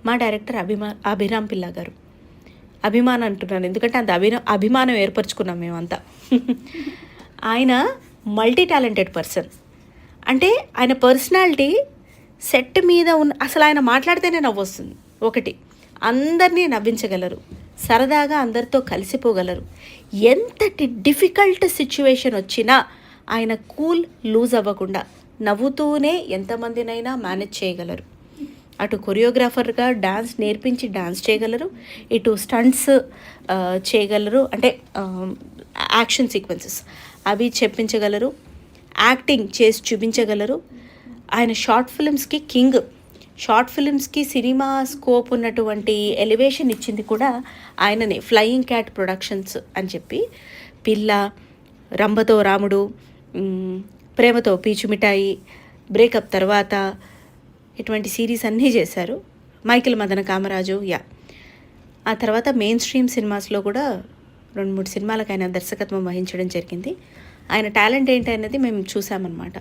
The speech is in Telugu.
మా డైరెక్టర్ అభిరామ్ పిల్ల గారు. అభిమానం అంటున్నాను ఎందుకంటే అంత అభిమానం ఏర్పరచుకున్నాం మేమంతా. ఆయన మల్టీ టాలెంటెడ్ పర్సన్. అంటే ఆయన పర్సనాలిటీ సెట్ మీద అసలు ఆయన మాట్లాడితేనే నవ్వొస్తుంది. ఒకటి, అందరినీ నవ్వించగలరు, సరదాగా అందరితో కలిసిపోగలరు. ఎంతటి డిఫికల్ట్ సిచ్యువేషన్ వచ్చినా ఆయన కూల్ లూజ్ అవ్వకుండా నవ్వుతూనే ఎంతమందినైనా మేనేజ్ చేయగలరు. అటు కొరియోగ్రాఫర్గా డాన్స్ నేర్పించి డాన్స్ చేయగలరు, ఇటు స్టంట్స్ చేయగలరు, అంటే యాక్షన్ సీక్వెన్సెస్ అవి చెప్పించగలరు, యాక్టింగ్ చేసి చూపించగలరు. ఆయన షార్ట్ ఫిల్మ్స్కి కింగ్. షార్ట్ ఫిల్మ్స్కి సినిమా స్కోప్ ఉన్నటువంటి ఎలివేషన్ ఇచ్చింది కూడా ఆయననే. ఫ్లయింగ్ క్యాట్ ప్రొడక్షన్స్ అని చెప్పి పిల్ల, రంభతో రాముడు, ప్రేమతో పీచుమిఠాయి, బ్రేకప్ తర్వాత ఇటువంటి సిరీస్ అన్నీ చేశారు. మైకేల్ మదన కామరాజు. ఆ తర్వాత మెయిన్ స్ట్రీమ్ సినిమాస్లో కూడా 2-3 సినిమాలకు ఆయన దర్శకత్వం వహించడం జరిగింది. ఆయన టాలెంట్ ఏంటి అనేది మేము చూసామన్నమాట.